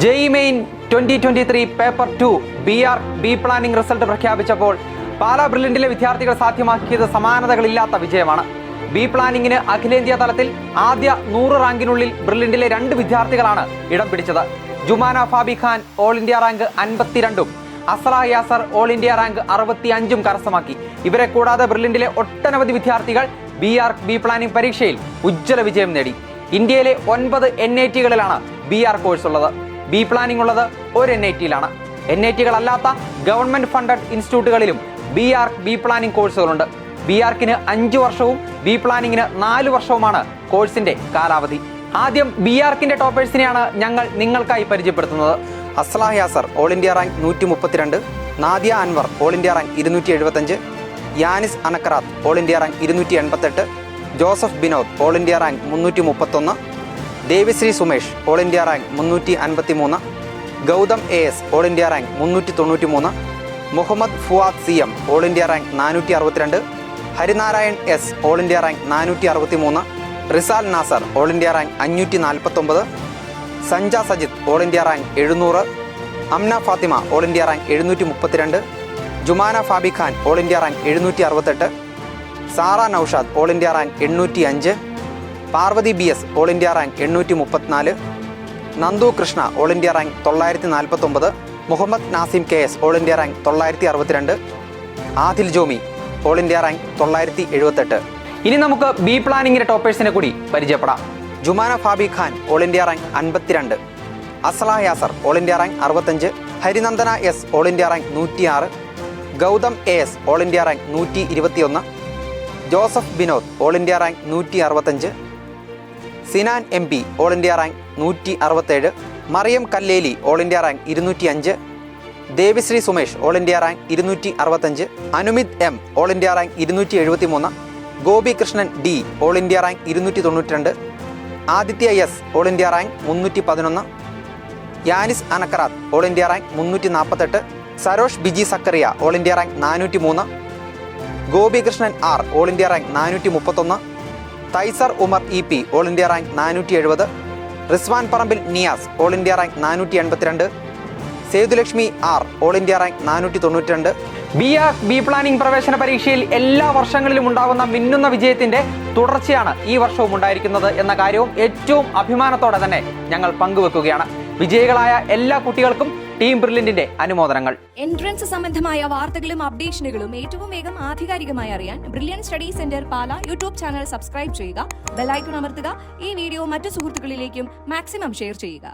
JEE main 2023 paper 2 B planning result പ്രഖ്യാപിച്ചപ്പോൾ പാലാ ബ്രില്യന്റിലെ വിദ്യാർത്ഥികൾ സാധ്യമാക്കിയത് സമാനതകളില്ലാത്ത വിജയമാണ്. ബി പ്ലാനിങ്ങിന് അഖിലേന്ത്യാ തലത്തിൽ ആദ്യ 100 റാങ്കിനുള്ളിൽ ബ്രില്യന്റിലെ 2 വിദ്യാർത്ഥികളാണ് ഇടം പിടിച്ചത്. Jumana Fabi Khan all India rank 52ഉം Aslah Yasar all India rank 65ഉം കരസ്ഥമാക്കി. ഇവരെ കൂടാതെ ബ്രില്യന്റിലെ ഒട്ടനവധി വിദ്യാർത്ഥികൾ ബി പ്ലാനിംഗ് പരീക്ഷയിൽ ഉജ്ജ്വല വിജയം നേടി. ഇന്ത്യയിലെ 9 NIT-കളിലാണ് BR കോഴ്സ് ഉള്ളത്. ബി പ്ലാനിംഗ് ഉള്ളത് ഒരു NIT-യിലാണ്. NIT-കൾ അല്ലാത്ത ഗവൺമെന്റ് ഫണ്ടഡ് ഇൻസ്റ്റിറ്റ്യൂട്ടുകളിലും ബി പ്ലാനിംഗ് കോഴ്സുകളുണ്ട്. BR-ക്കിന് 5 വർഷവും ബി പ്ലാനിങ്ങിന് 4 വർഷവുമാണ് കോഴ്സിന്റെ കാലാവധി. ആദ്യം BR-ക്കിന്റെ ടോപ്പേഴ്സിനെയാണ് ഞങ്ങൾ നിങ്ങൾക്കായി പരിചയപ്പെടുത്തുന്നത്. Aslah Yasar all India rank 132, Nadia Anwar all India rank 275, Yanis Anakkarath all India rank 288, Joseph Binod all India rank 331, Devishree Sumesh all India rank 353, Gautham AS all India rank 393, Muhammad Fuad CM all India rank 462, Harinarayan S all India rank 463, Rizal Nasar all India rank 549, Sanja Sajid all India rank 700, Amna Fathima all India rank 732, Jumana Fabi Khan all India rank 768, Sara Naushad all India rank 805, Parvathi BS all India rank 834, Nandu Krishna all India rank 949, Muhammad Nasim KS all India rank 962, Adil Jomi all India rank 978. ഇനി നമുക്ക് B പ്ലാനിങ്ങിന്റെ ടോപ്പേഴ്സിനെ കൂടി പരിചയപ്പെടാം. Jumana Fabi Khan all India rank 52, Aslah Yasar all India rank 65, Harinandana S all India rank 106, Gautham AS all India rank 121, Joseph Binod all India rank 165, Sinan MP all India rank 167, Mariyam Kalleli all India rank 205, Devishree Sumesh all India rank 265, Anumith M all India rank 273, Gopi Krishnan D all India rank 292, Aditya S all India rank 311, Yanis Anakkarath all India rank 348, Sarosh Biji Zachariah all India rank 403, Gopi Krishnan R all India rank 431, Thaiser Umar EP all India rank 470, Rizwan Parambil Niyas all India rank 482, Sethulakshmi R all India rank 492. B planning പ്രവേശന പരീക്ഷയിൽ എല്ലാ വർഷങ്ങളിലും ഉണ്ടാകുന്ന മിന്നുന്ന വിജയത്തിന്റെ തുടർച്ചയാണ് ഈ വർഷവും ഉണ്ടായിരിക്കുന്നത് എന്ന കാര്യവും ഏറ്റവും അഭിമാനത്തോടെ തന്നെ ഞങ്ങൾ പങ്കുവെക്കുകയാണ്. വിജയികളായ എല്ലാ കുട്ടികൾക്കും ടീം ബ്രില്യന്റിന്റെ അനുമോദനങ്ങൾ. എൻട്രൻസ് സംബന്ധമായ വാർത്തകളും അപ്ഡേഷനുകളും ഏറ്റവും വേഗം ആധികാരികമായി അറിയാൻ ബ്രില്യൻ സ്റ്റഡി സെന്റർ പാല യൂട്യൂബ് ചാനൽ സബ്സ്ക്രൈബ് ചെയ്യുക, ബെൽ ഐക്കൺ അമർത്തുക, ഈ വീഡിയോ മറ്റു സുഹൃത്തുക്കളിലേക്കും മാക്സിമം ഷെയർ ചെയ്യുക.